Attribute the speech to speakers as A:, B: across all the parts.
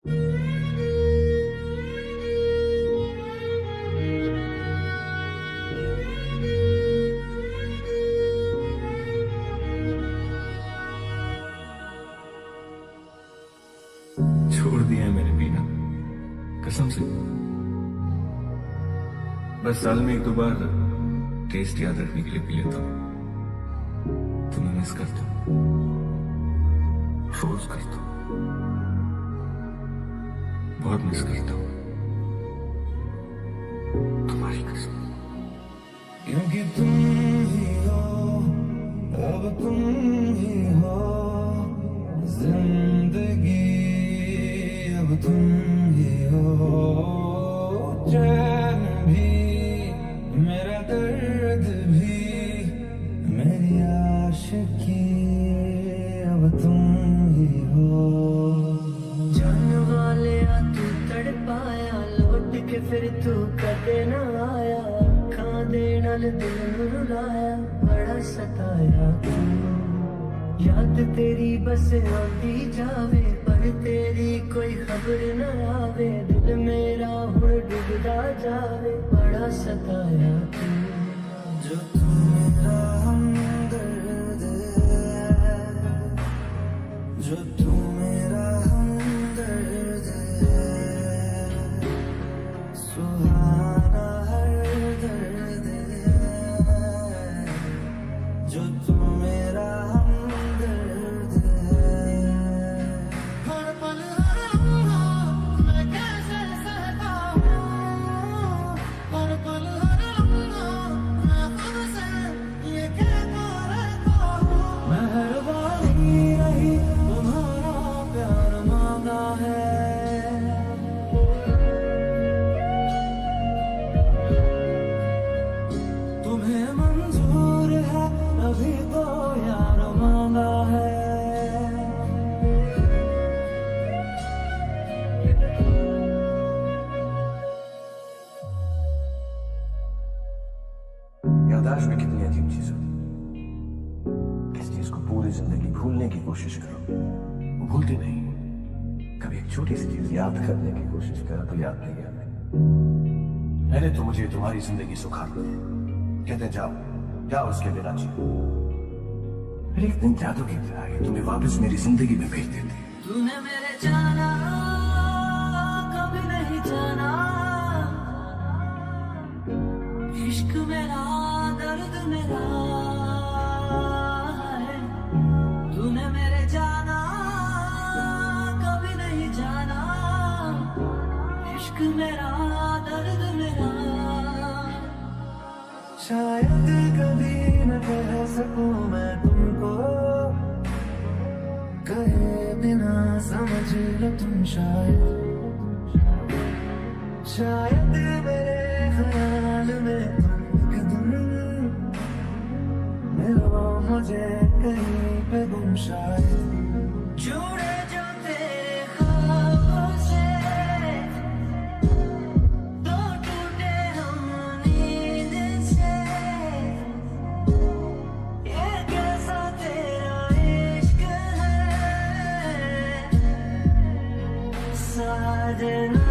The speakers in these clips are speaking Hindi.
A: छोड़ दिया है मैंने पीना, कसम से। बस साल में एक दो बार टेस्ट याद रखने के लिए पी लेता हूँ। तुम्हें मिस करता हूँ, रोज करता हूँ, बहुत मिस करता हूँ, तुम्हारी कसम।
B: क्योंकि तुम ही हो, अब तुम ही हो जिंदगी, अब तुम ही हो चैन भी, मेरा दर्द भी, मेरी आशिकी, अब तुम ही हो।
C: जाने वाले तू तड़पाया, लौट के फिर तू कदे न आया, अखां दे नाल दिल नूं रुलाया, बड़ा सताया तू। याद तेरी बस आती जावे, पर तेरी कोई खबर न आवे, दिल मेरा हुण डुबदा जावे, बड़ा सताया तू।
B: जो तू मेरा हमदर्द है, जो तू मेरा हमदर्द है, सुहाना हर दर्द है, जो तू मेरा हमदर्द है। हर पल हर लम्हा मैं कैसे सहता हूँ, हर पल हर लम्हा मैं खुद से ये कहता रहता हूँ। मेहरबानी रही तुम्हारा प्यार मांगा है, तुम्हें मंजूर है अभी तो यार मांगा है।
D: याददाश्त में कितनी अजीब चीज होती है। इस चीज को पूरी जिंदगी भूलने की कोशिश करो, वो भूलती नहीं। कभी एक छोटी सी चीज याद करने की कोशिश करो तो याद नहीं आती। मैंने तो मुझे तुम्हारी जिंदगी सुखा दी है। कहते हैं जाओ जाओ उसके बिना जियो, फिर एक दिन जादू की तरह आगे तुम्हें वापस मेरी जिंदगी में भेज देती है।
C: तूने मेरे जाना कभी नहीं जाना, इश्क मेरा दर्द मेरा है। तूने मेरे जाना कभी नहीं जाना, इश्क मेरा दर्द मेरा।
B: शायद कभी न कह सकूं मैं तुमको, कहे बिना समझ लो तुम शायद। शायद मेरे ख्याल में तुम एक दिन मिलो मुझे कहीं पे गुम शायद।
C: जुड़े जो तेरे ख्वाबों से, तो टूटे हम नींद से, ये कैसा तेरा इश्क है साजना।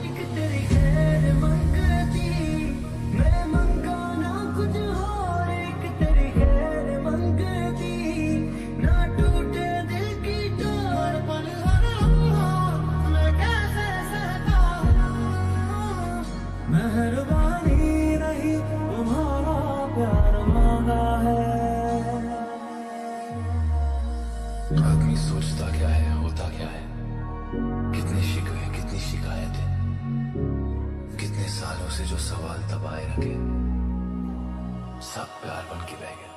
C: एक तेरी खैर मंगती, मैं मंगाना कुछ और। एक तेरी खैर मंगती, ना टूटे दिल की डोर।
B: पल हर लम्हा मैं कैसे सहता हूँ, मेहरबानी रही तुम्हारा प्यार मांगा है।
D: आदमी सोचता क्या है, होता क्या है, कितने शिकवे कितनी शिकायतें, कितने सालों से जो सवाल दबाए रखे, सब प्यार बन के बह गया।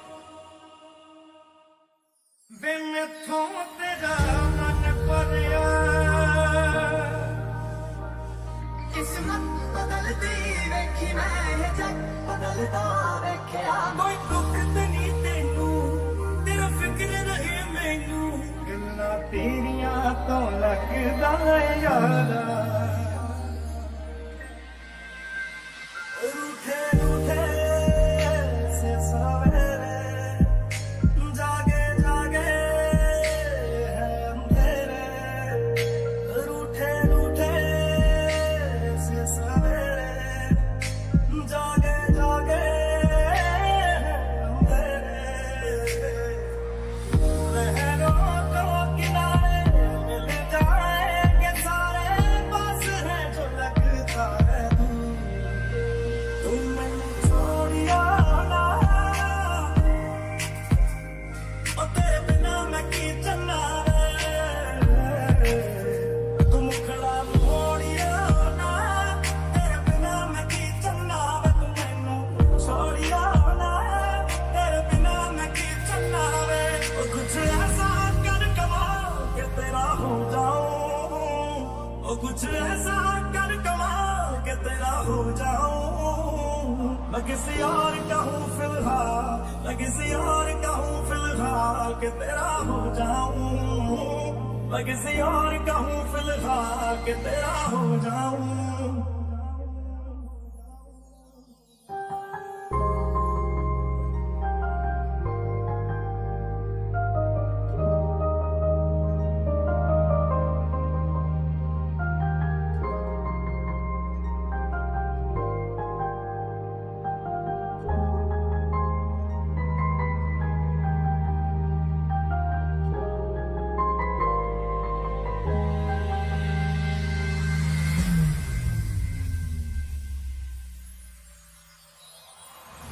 B: बिन थों तेरा मन परिया, किस्मत बदलती वेखी मैं जग बदलता वेख्या। कोई दुख ते नहीं तेनू, तेरा फिक्र रहे मैनू, गल्लां तेरियां तो लगदा यारा रूठे रूठे से सवेरे जागे जागे है अंधेरे रूठे रूठे से सवेरे जागे जागे है अंधेरे लहरों को किनारे मिल जाएंगे सारे पास है जो लगता है तुम मैंने छोड़िया ना और तेरे बिना मैं की चलना तुम खड़ा मोड़िया ना तेरे बिना मैं की चलना तुम मैनू छोड़िया ना तेरे बिना मैं की चलना और कुछ ऐसा कर कमाओ कि तेरा हो जाऊं और कुछ ऐसा कर कमाओ कि तेरा हो जाऊं मैं किसी और का हूँ फिलहाल मैं किसी और का हूँ फिलहाल कि तेरा हो जाऊं मैं किसी और का हूँ फिलहाल कि तेरा हो जाऊं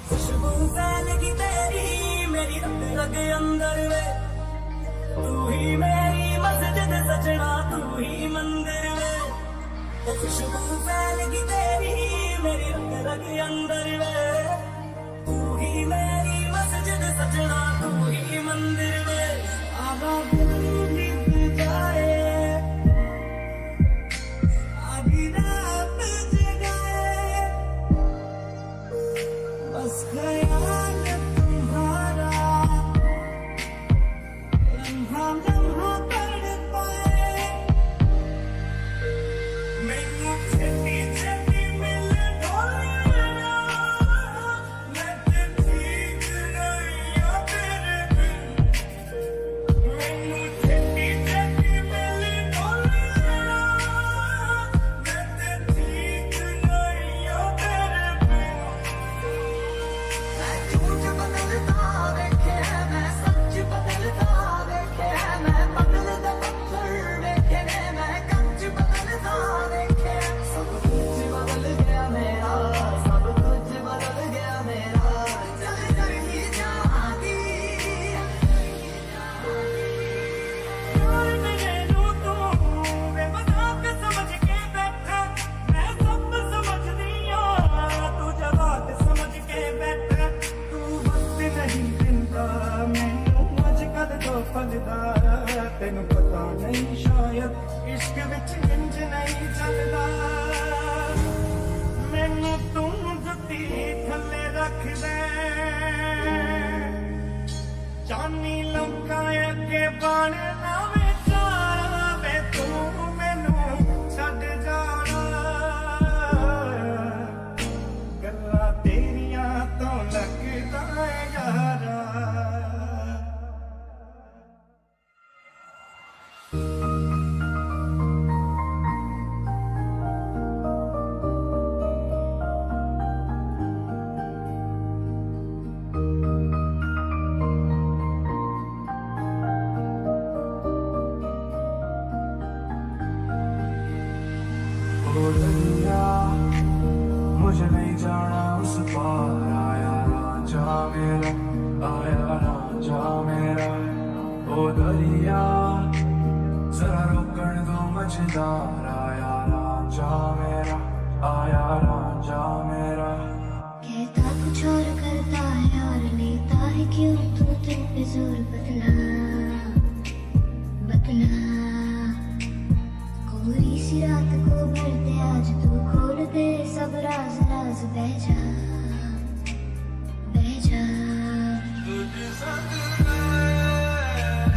B: खुशबू फैलगी तेरी मेरी रग रग अंदर वे तू ही मेरी मस्जिद सजना तू ही मंदिर वे खुशबू फैलगी तेरी मेरी रग रग अंदर वे तू ही मेरी मस्जिद सजना तू ही मंदिर वे आगा दिल बीत जाए आधी रात जगाए बस ख्याल तुम्हारा लम्हा लम्हा पड़ पाए मैनू छेती छेती मिल ढोलिया मैं ते ठीक नहीं आ तेरे बिन मैनू छेती छेती मिल ढोलिया मैं ते ठीक नहीं आ तेरे बिन
C: मैं झूठ बदलता देखे मैं सच बदलता देखे मैं बदलता पत्थर देखे मैं कंच बदलता देखे सब कुछ बदल गया मेरा सब कुछ बदल गया मेरा चल कर ही जागी
B: प्यार मैनू तू बेमजाक समझ के बैठा मैं सब समझदी हां तू जवाब समझ के बैठा तू वक्त नहीं दिंदा मैनू अजकल तो फलदा तेनू पता नहीं शायद इश्क विच इंज नहीं चलदा मैनू तू जुत्ती थल्ले रख दे चानी लंका अगे बाण ना विचारा वे तू मैनू छड्ड जाना गल्लां तेरियां तो लगदा यारा
E: ओ दरिया मुझे नहीं जाना उस पार आया रांझा मेरा ओ दरिया जरा रोकण दो मझदार आया रांझा मेरा
F: कहता कुछ और करता है और लेता है क्यों तू दिल पे जोर बदला बदला कोरी सी रात को भर दे आज तू खोल दे सब राज राज बह जा बह जा
B: तुझ संग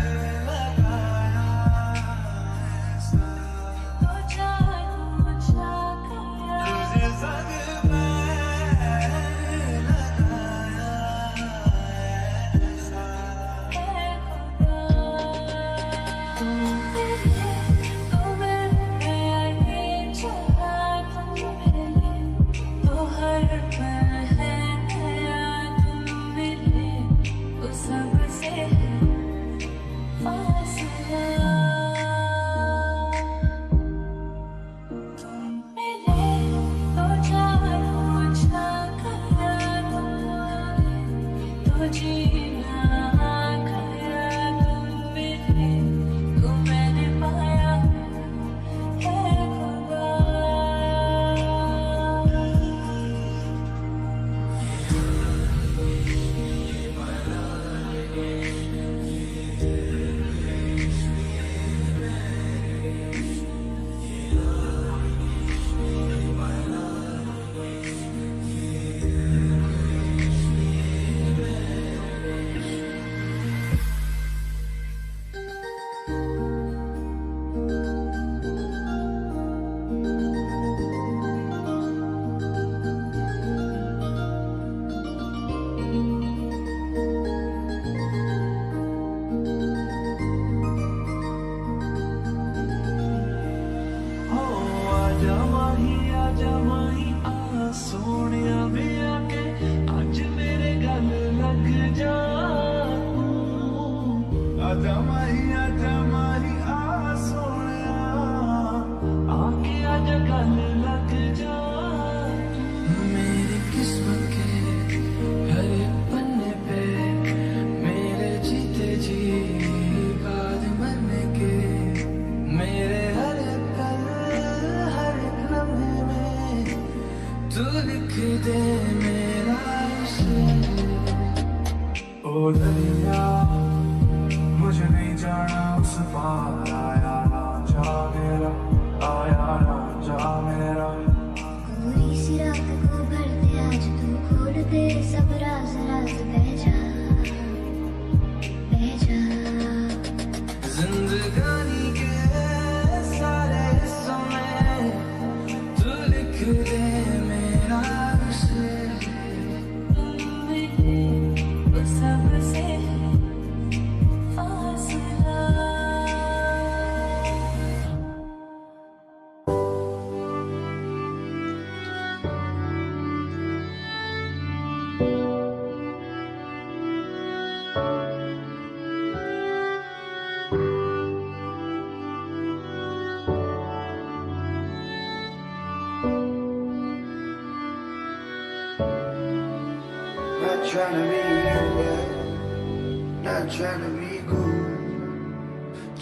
B: मैं लगाया
E: उस पार आया रांझा मेरा, आया रांझा मेरा।
F: पूरी सी रात को भर दे आज तू, खोल दे सब राज राज, बह जा बह जा।
E: जिंदगानी के सारे हिस्सों में तू लिख दे मेरा शेर।
C: सबसे फासला
G: Not trying to be you, not trying to be cool,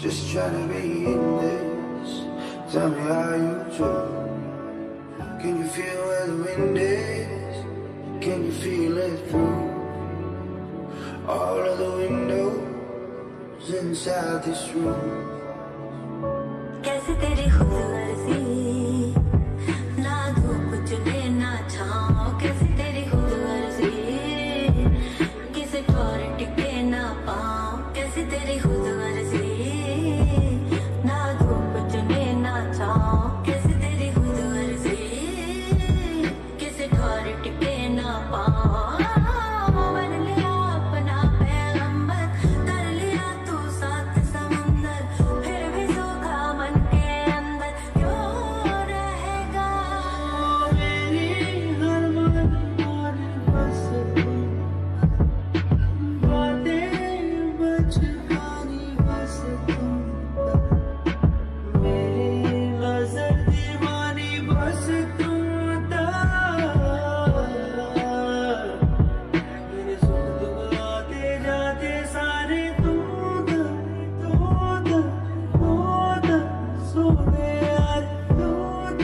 G: just trying to be in this. Tell me how you do. Can you feel where the wind is? Can you feel it through all of the windows inside this room?
C: कैसे तेरी खुद गर्जी, ना धूप चुने ना छाँव। कैसे तेरी खुद गर्जी, किसे ठोर टिके ना पाँव। कैसे तेरी खुद गर्जी, ना धूप चुने ना छाँव। कैसे तेरी खुद गर्जी, किसे ठोर टिके ना पाँव। बन लिया अपना पैगंबर, कर लिया तू सात समंदर, फिर भी सूखा मन के अंदर क्यों रहेगा।
G: मेरी हर मन और बस तू, बातें बचकानी बस तुम तक, मेरी नजर दीवानी बस तुम तक। मेरे सुख दुख आते जाते सारे तुम तक, सोने यार दूध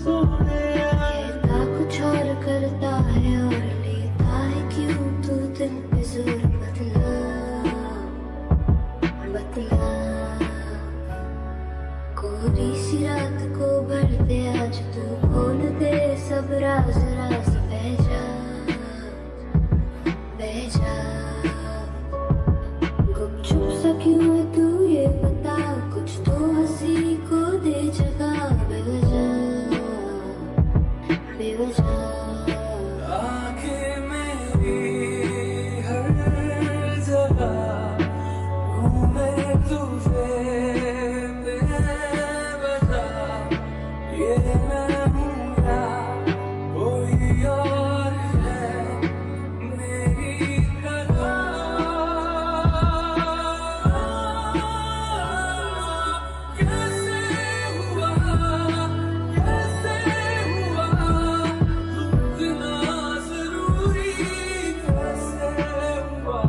G: सोने यार।
F: कहता कुछ और करता है और लेता है क्यों तू दिल पे जोर, बतला बतला। कोरी सी रात को भर दे आज तू, खोल दे सब राज राज, बह जा बह जा। गुपचुप सा क्यों है तू ये बता, कुछ तो हंसी को दे जगह, बेवजह बेवजह।
E: आंखें मेरी हर जगह घूमे तुझे बेवजह। ये मैं हूँ या कोई और है मेरी तरह। कैसे हुआ इतना जरूरी, कैसे हुआ।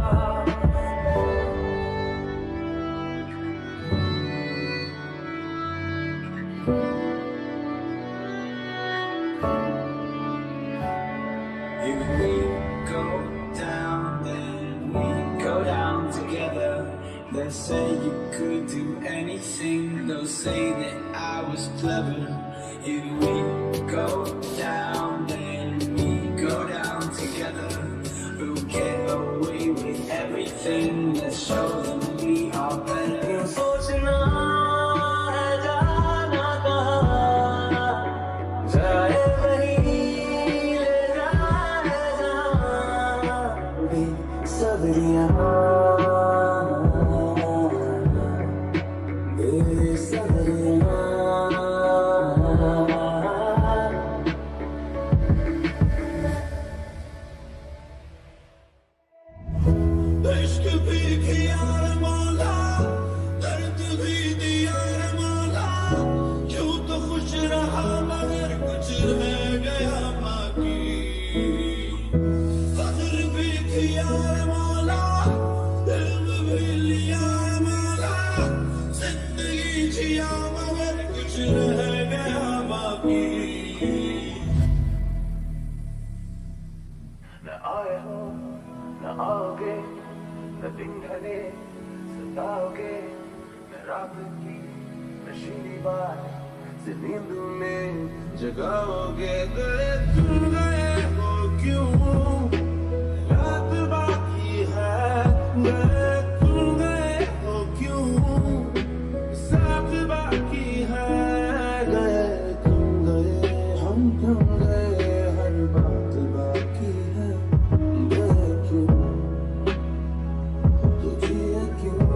E: If we go down, then we go down together. They'll say you could do anything, they'll say that I was clever. If we go down, then we go down together. We'll get away with everything, let's show them we are better.
G: सोचना है जाना कहाँ, जाए वहीं ले जाए जहाँ। बेसब्रियाँ बेसब्रियाँ। इश्क भी किया रे मौला, दर्द भी दिया रे मौला, क्यों तो खुश रहा मगर कुछ रह गया बाकी। कदर भी किया रे मौला, दिल भी लिया रे मौला, जिंदगी जिया मगर कुछ रह गया बाकी। न आए हो न आओगे, न दिन ढले सताओगे मैं रात की नशीली बात से नींद में जगाओगे। गए तुम गए हो क्यों रात बाकी है, गए तुम गए हो क्यों साथ बाकी है। गए तुम गए हम क्यों गए हर बात बाकी है। गए क्यों तो जिए क्यों।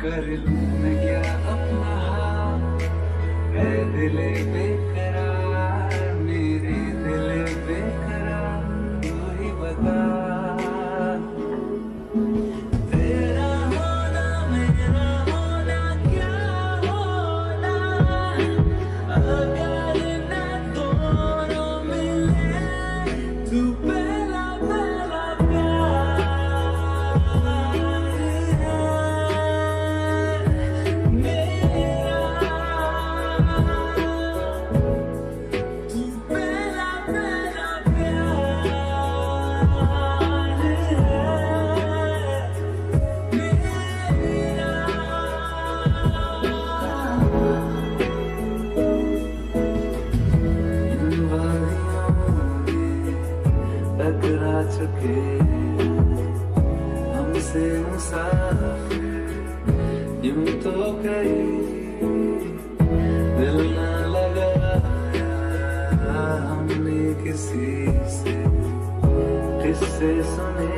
G: कर लूं मैं क्या अपना हाथ, है दिले बेकरार, मेरे दिले बेकरार, तू ही बता। तेरा होना मेरा होना क्या होना, अगर न दोनों मिले तू पहला पहला प्यार टकरा चुके हमसे मुसाफिर, यूं तो कहीं दिल न लगाया हमने किसी से, किससे सुने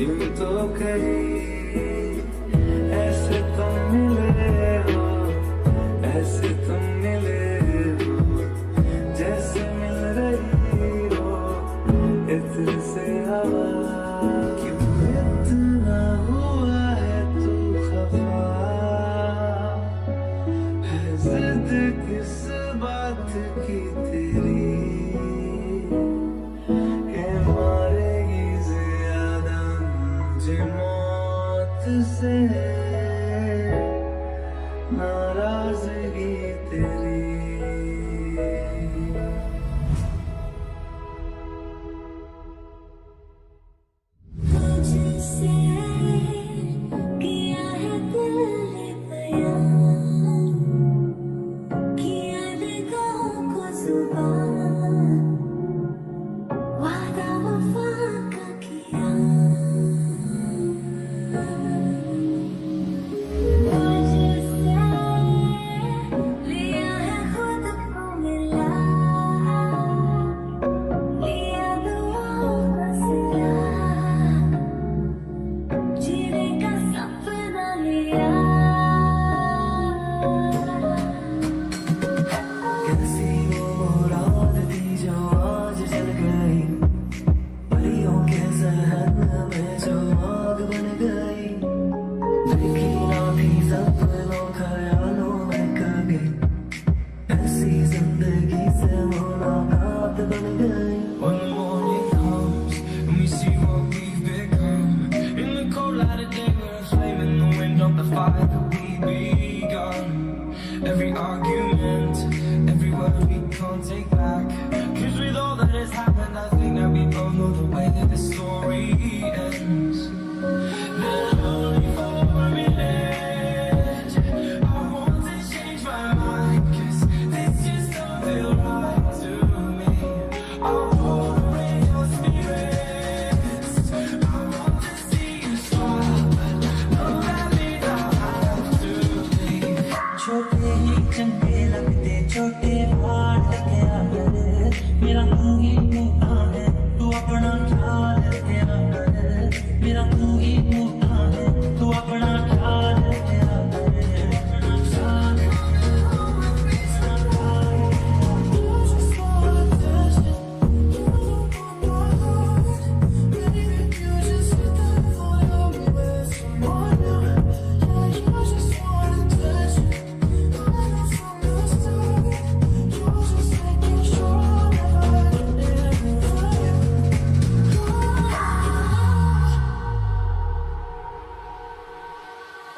G: यूं तो कहीं ऐसे तुम मिले हो, ऐसे तुम मिले हो जैसे मिल रही इत्र से हवा। क्यों इतना हुआ है तू खफा, है जिद किस बात की तेरी, के मारेगी ज्यादा मुझे मौत से नाराजगी तेरी।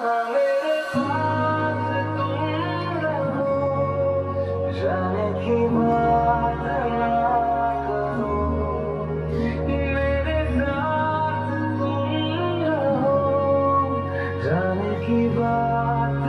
C: मेरे पास तुम रहो, जाने की बात ना करो, मेरे साथ तुम रहो, जाने की बात